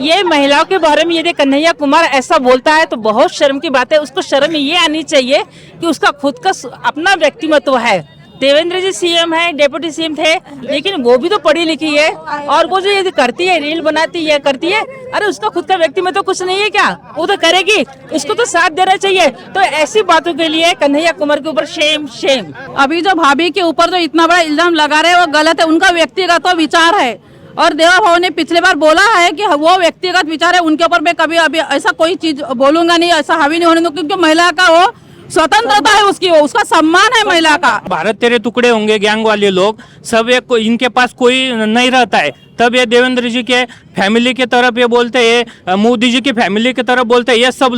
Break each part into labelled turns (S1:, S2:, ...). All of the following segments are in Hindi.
S1: ये महिलाओं के बारे में यदि कन्हैया कुमार ऐसा बोलता है तो बहुत शर्म की बात है। उसको शर्म ये आनी चाहिए कि उसका खुद का अपना व्यक्तिमत्व है। देवेंद्र जी सीएम है, डेप्यूटी सीएम थे, लेकिन वो भी तो पढ़ी लिखी है। और वो जो यदि करती है, रील बनाती है, करती है, अरे उसका खुद का व्यक्तिमत्व कुछ नहीं है क्या? वो तो करेगी, उसको तो साथ देना चाहिए। तो ऐसी बातों के लिए कन्हैया कुमार के ऊपर शेम शेम।
S2: अभी जो भाभी के ऊपर जो इतना बड़ा इल्जाम लगा रहे हैं वो गलत है। उनका व्यक्तिगत विचार है और देवा भाव ने पिछले बार बोला है कि वो व्यक्तिगत विचार है, उनके ऊपर मैं कभी अभी ऐसा कोई चीज बोलूंगा नहीं, ऐसा हावी नहीं होने दूंगा, क्योंकि महिला का वो स्वतंत्रता है, उसकी वो उसका सम्मान है महिला का।
S3: भारत तेरे टुकड़े होंगे गैंग वाले लोग सब, एक इनके पास कोई नहीं रहता है। तब ये देवेंद्र जी के फैमिली की तरफ ये बोलते हैं, मोदी जी की फैमिली की तरफ बोलते हैं। ये सब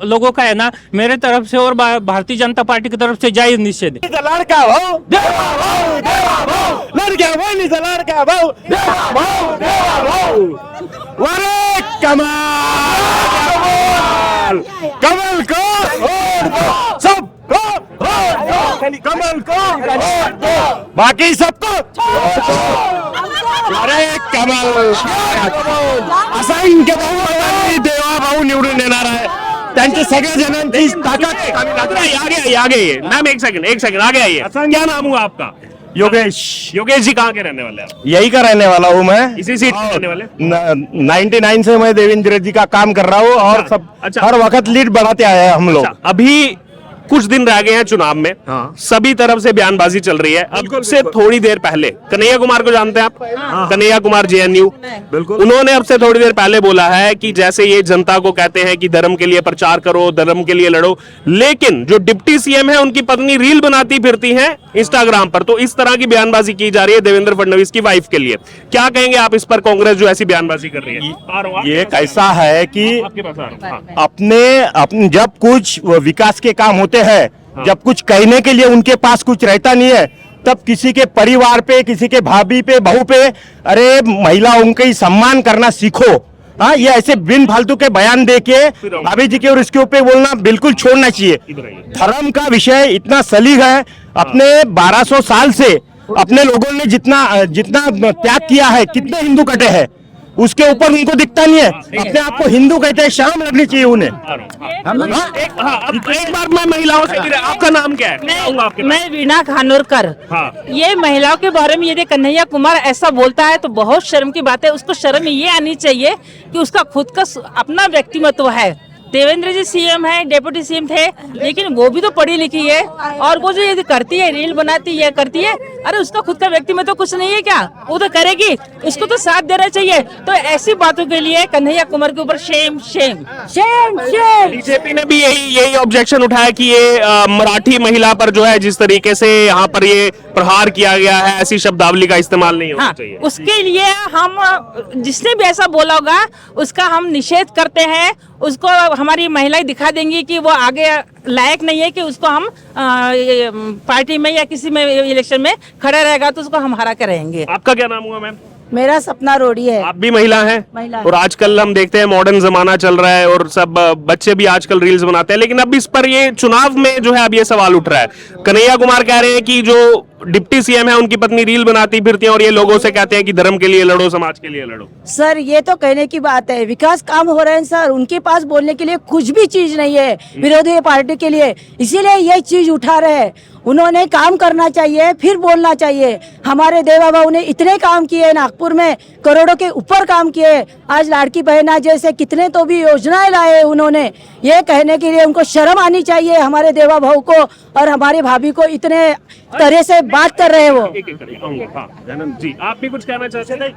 S3: लोगों का है ना, मेरे तरफ से और भारतीय जनता पार्टी की तरफ से जायज निषेध है।
S4: लड़का हो लड़का भाव अरे कमाल कमल को सब कमल को बाकी सबको अरे कमल असा इनके भाऊ देवा भाऊ निवडून येणार आहे। त्यांची सगळ्या जणांची ताकद आगे मैम एक सेकंड आगे आइए। क्या नाम हुआ आपका? योगेश जी कहाँ के रहने वाले हैं? यही का रहने वाला हूँ मैं, इसी सीट के रहने वाले। 99 से मैं देवेंद्र जी का काम कर रहा हूँ और सब हर वक्त लीड बढ़ाते आए हैं हम लोग। अभी कुछ दिन रह गए हैं चुनाव में, सभी तरफ से बयानबाजी चल रही है। अब से थोड़ी देर पहले कन्हैया कुमार को जानते हैं आप? कन्हैया कुमार जेएनयू, बिल्कुल। उन्होंने अब से थोड़ी देर पहले बोला है कि जैसे ये जनता को कहते हैं कि धर्म के लिए प्रचार करो, धर्म के लिए लड़ो, लेकिन जो डिप्टी सीएम है उनकी पत्नी रील बनाती फिरती है इंस्टाग्राम पर। तो इस तरह की बयानबाजी की जा रही है देवेंद्र फडणवीस की वाइफ के लिए। क्या कहेंगे आप इस पर, कांग्रेस जो ऐसी बयानबाजी कर रही है?
S5: ये कैसा है कि अपने जब कुछ विकास के काम होते हैं, जब कुछ कहने के लिए उनके पास कुछ रहता नहीं है, तब किसी के परिवार पे, किसी के भाभी पे, बहू पे, अरे महिलाओं का ही सम्मान करना सीखो। हाँ, ये ऐसे बिन फालतू के बयान देके भाभी जी के और इसके ऊपर बोलना बिल्कुल छोड़ना चाहिए। धर्म का विषय इतना सलीग है, अपने 1200 साल से अपने लोगों ने जितना त्याग किया है, कितने हिंदू कटे हैं, उसके ऊपर उनको दिखता नहीं है। अपने आप को हिंदू कहते हैं, शर्म लगनी चाहिए उन्हें।
S4: एक बार मैं महिलाओं से, आपका नाम क्या है?
S1: मैं वीणा खानोरकर। ये महिलाओं के बारे में यदि कन्हैया कुमार ऐसा बोलता है तो बहुत शर्म की बात है। उसको शर्म ये आनी चाहिए कि उसका खुद का अपना व्यक्तिमत्व है। देवेंद्र जी सीएम है, डेप्यूटी सीएम थे, लेकिन वो भी तो पढ़ी लिखी है। और वो जो यदि करती है, रील बनाती है, करती है, अरे उसका खुद का व्यक्तिमत्व कुछ नहीं है क्या? वो तो करेगी, उसको तो साथ देना चाहिए। तो ऐसी बातों के लिए कन्हैया कुमार के ऊपर Shem Shem Shem Shem.
S4: BJP ने भी यही ऑब्जेक्शन उठाया कि ये मराठी महिला पर जो है जिस तरीके से यहाँ पर ये प्रहार किया गया है, ऐसी शब्दावली का इस्तेमाल नहीं होना चाहिए।
S1: उसके लिए हम, जिसने भी ऐसा बोला होगा उसका हम निषेध करते हैं। उसको हमारी महिलाएं दिखा देंगी कि वो आगे लायक नहीं है कि उसको हम पार्टी में या किसी में इलेक्शन में खड़ा रहेगा तो उसको हम हरा के रहेंगे।
S4: आपका क्या नाम हुआ मैम?
S6: मेरा सपना रोड़ी है।
S4: आप भी महिला हैं?
S6: महिला।
S4: और आजकल हम देखते हैं मॉडर्न जमाना चल रहा है और सब बच्चे भी आजकल रील्स बनाते हैं, लेकिन अब इस पर ये चुनाव में जो है अब ये सवाल उठ रहा है। कन्हैया कुमार कह रहे हैं कि जो डिप्टी सीएम है उनकी पत्नी रील बनाती फिरती है और ये लोगों से कहते हैं कि धर्म के लिए लड़ो, समाज के लिए लड़ो।
S6: सर ये तो कहने की बात है, विकास काम हो रहे हैं सर, उनके पास बोलने के लिए कुछ भी चीज नहीं है विरोधी पार्टी के लिए, इसीलिए ये चीज उठा रहे हैं। उन्होंने काम करना चाहिए, फिर बोलना चाहिए। हमारे देवा बाबू ने इतने काम किए, नागपुर में करोड़ों के ऊपर काम किए। आज लाड़की बहना जैसे कितने तो भी योजनाएं लाए उन्होंने। ये कहने के लिए उनको शर्म आनी चाहिए, हमारे देवा भाऊ को और हमारी भाभी को इतने तरह से बात कर रहे हैं वो।
S4: जी आप भी कुछ कहना चाहते थे?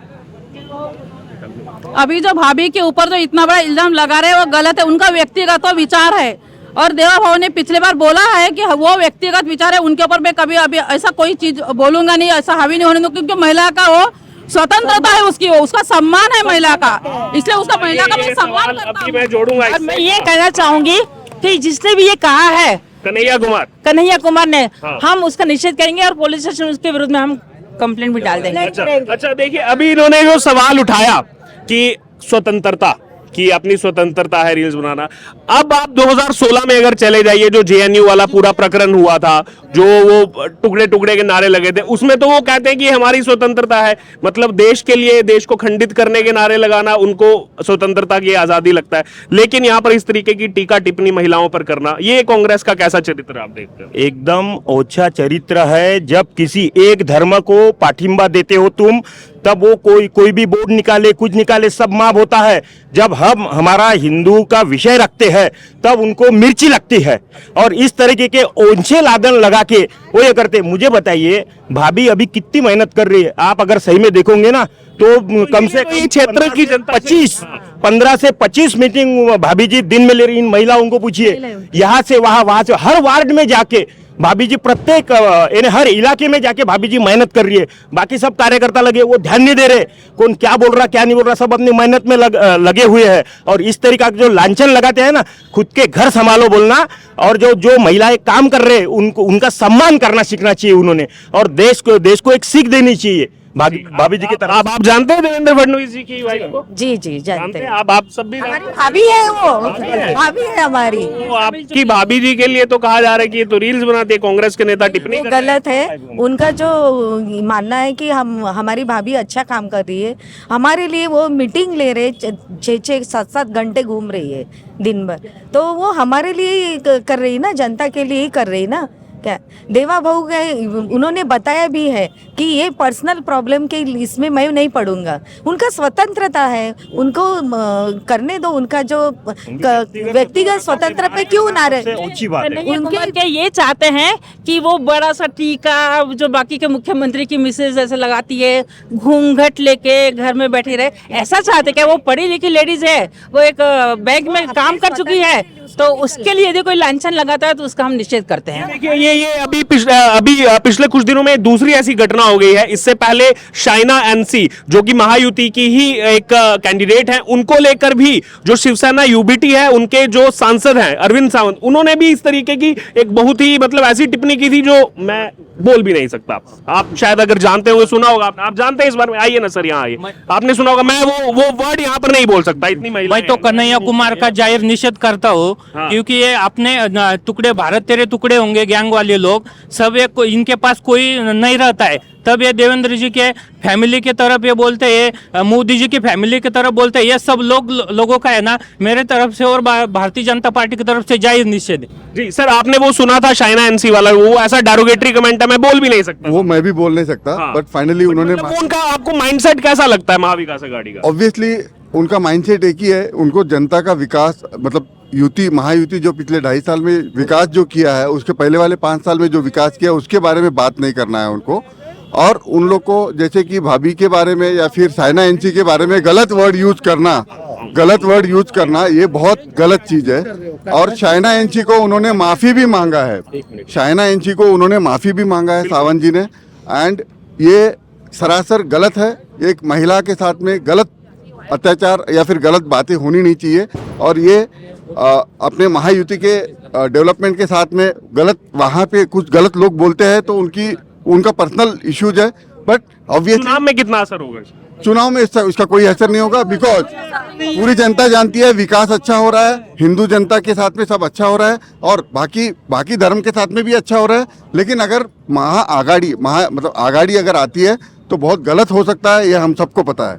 S2: अभी जो भाभी के ऊपर जो इतना बड़ा इल्जाम लगा रहे हैं वो गलत है। उनका व्यक्तिगत विचार है और देवा भाव ने पिछले बार बोला है कि वो व्यक्तिगत विचार है, उनके ऊपर मैं कभी अभी ऐसा कोई चीज बोलूंगा नहीं, ऐसा हावी नहीं होने दूंगा, क्योंकि महिला का वो स्वतंत्रता है, उसकी वो उसका सम्मान है महिला का, इसलिए उसका महिला का मैं सम्मान करता हूं।
S4: मैं जोड़ूंगा।
S1: और मैं ये कहना चाहूंगी कि जिसने भी ये कहा है कन्हैया कुमार ने, हम उसका निषेध करेंगे और पुलिस स्टेशन उसके विरुद्ध में हम कंप्लेंट भी डाल देंगे।
S4: अच्छा देखिए, अभी इन्होंने जो सवाल उठाया कि स्वतंत्रता, कि अपनी स्वतंत्रता है रील्स बनाना। अब आप 2016 में अगर चले जाइए, जो जेएनयू वाला पूरा प्रकरण हुआ था, जो वो टुकड़े टुकड़े के नारे लगे थे, उसमें तो वो कहते हैं कि हमारी स्वतंत्रता है, मतलब देश के लिए, देश को खंडित करने के नारे लगाना उनको स्वतंत्रता की आजादी लगता है। लेकिन यहाँ पर इस तरीके की टीका टिप्पणी महिलाओं पर करना, ये कांग्रेस का कैसा चरित्र आप देखते हो?
S5: एकदम ओछा चरित्र है। जब किसी एक धर्म को पाठिंबा देते हो तुम, तब वो कोई भी बोर्ड निकाले, कुछ निकाले, सब माफ होता है। जब हम हमारा हिंदू का विषय रखते हैं तब उनको मिर्ची लगती है, और इस तरीके के ओंछे लादन लगा के वो ये करते। मुझे बताइए, भाभी अभी कितनी मेहनत कर रही है, आप अगर सही में देखोगे ना तो कम से कम
S4: क्षेत्र की जनता
S5: 15 से 25 मीटिंग भाभी जी दिन में ले रही। इन महिलाओं को पूछिए, यहाँ से वहां, वहां से हर वार्ड में जाके भाभी जी, प्रत्येक हर इलाके में जाके भाभी जी मेहनत कर रही है। बाकी सब कार्यकर्ता लगे, वो ध्यान नहीं दे रहे कौन क्या बोल रहा क्या नहीं बोल रहा, सब अपनी मेहनत में लगे हुए हैं। और इस तरीका का जो लांछन लगाते हैं ना, खुद के घर संभालो बोलना, और जो महिलाएं काम कर रहे हैं उनको, उनका सम्मान करना सीखना चाहिए उन्होंने, और देश को एक सीख देनी चाहिए भाभी जी की तरफ।
S4: आप जानते हैं देवेंद्र फडणवीस जी की वाइफ को?
S6: जी जी जानते हैं।
S4: आप सब भी
S6: हमारी भाभी है, वो भाभी है हमारी।
S4: वो आपकी भाभी जी के लिए तो कहा जा रहा है कि ये तो रील्स बनाते हैं, कांग्रेस के नेता टिप्पणी
S6: वो
S4: कर रहे हैं।
S6: गलत है। उनका जो मानना है कि हमारी भाभी अच्छा काम कर रही है, हमारे लिए वो मीटिंग ले रहे, 6-7 घंटे घूम रही है दिन भर, तो वो हमारे लिए कर रही है ना, जनता के लिए ही कर रही है ना। क्या देवा भाऊ के उन्होंने बताया भी है कि ये पर्सनल प्रॉब्लम के इसमें मैं नहीं पढ़ूंगा, उनका स्वतंत्रता है, उनको करने दो। उनका जो व्यक्तिगत स्वतंत्र पे क्यों ना रहे?
S5: ऊंची बात है।
S1: कन्हैया कुमार क्या ये चाहते हैं कि वो बड़ा सा टीका जो बाकी के मुख्यमंत्री की मिसेज जैसे लगाती है, घूंघट लेके घर में बैठी रहे, ऐसा चाहते क्या? वो पढ़ी लिखी लेडीज है, वो एक बैंक में काम कर चुकी है, तो उसके लिए यदि कोई लांछन लगाता है तो उसका हम निषेध करते हैं।
S4: देखिए ये अभी पिछले कुछ दिनों में दूसरी ऐसी घटना हो गई है। इससे पहले शाइना एनसी, जो कि महायुति की ही एक कैंडिडेट है, उनको लेकर भी जो शिवसेना यूबीटी है, उनके जो सांसद हैं अरविंद सावंत, उन्होंने भी इस तरीके की एक बहुत ही मतलब ऐसी टिप्पणी की थी जो मैं बोल भी नहीं सकता। आप शायद अगर जानते हो, सुना होगा, आप जानते हैं इस बारे में? आइए ना सर, यहाँ आइए, आपने सुना होगा। मैं वो वर्ड यहाँ पर नहीं बोल सकता, इतनी महिला।
S3: मैं तो कन्हैया कुमार का जाहिर निषेध करता हूँ, क्योंकि ये अपने टुकड़े, भारत तेरे टुकड़े होंगे गैंग वाले लोग, सब एक, इनके पास कोई नहीं रहता है। तब ये देवेंद्र जी के फैमिली की तरफ ये बोलते हैं, मोदी जी की फैमिली की तरफ बोलते हैं, ये सब लोगों का है ना, मेरे तरफ से और भारतीय जनता पार्टी की तरफ से जाहिर निषेध है।
S4: जी सर, आपने वो सुना था शाइना एनसी वाला, वो ऐसा डेरोगेटरी कमेंट है, मैं बोल भी नहीं सकता।
S7: वो मैं भी बोल नहीं सकता, बट फाइनली उन्होंने,
S4: मतलब उनका आपको माइंडसेट कैसा लगता है महाविकास अघाड़ी का?
S7: ऑब्वियसली उनका माइंडसेट एक ही है, उनको जनता का विकास, मतलब महायुति जो पिछले 2.5 साल में विकास जो किया है, उसके पहले वाले 5 साल में जो विकास किया उसके बारे में बात नहीं करना है उनको। और उन लोग को जैसे कि भाभी के बारे में या फिर शाइना एनसी के बारे में गलत वर्ड यूज करना, ये बहुत गलत चीज है। और शाइना एनसी को उन्होंने माफी भी मांगा है, सावंत जी ने, एंड ये सरासर गलत है। एक महिला के साथ में गलत अत्याचार या फिर गलत बातें होनी नहीं चाहिए, और ये अपने महायुति के डेवलपमेंट के साथ में गलत, वहाँ पे कुछ गलत लोग बोलते हैं तो उनका पर्सनल इश्यूज है, बट ऑब्वियसली
S4: चुनाव में कितना असर होगा?
S7: चुनाव में इसका कोई असर नहीं होगा, बिकॉज पूरी जनता जानती है विकास अच्छा हो रहा है, हिंदू जनता के साथ में सब अच्छा हो रहा है, और बाकी धर्म के साथ में भी अच्छा हो रहा है। लेकिन अगर आघाड़ी अगर आती है तो बहुत गलत हो सकता है, ये हम सबको पता है।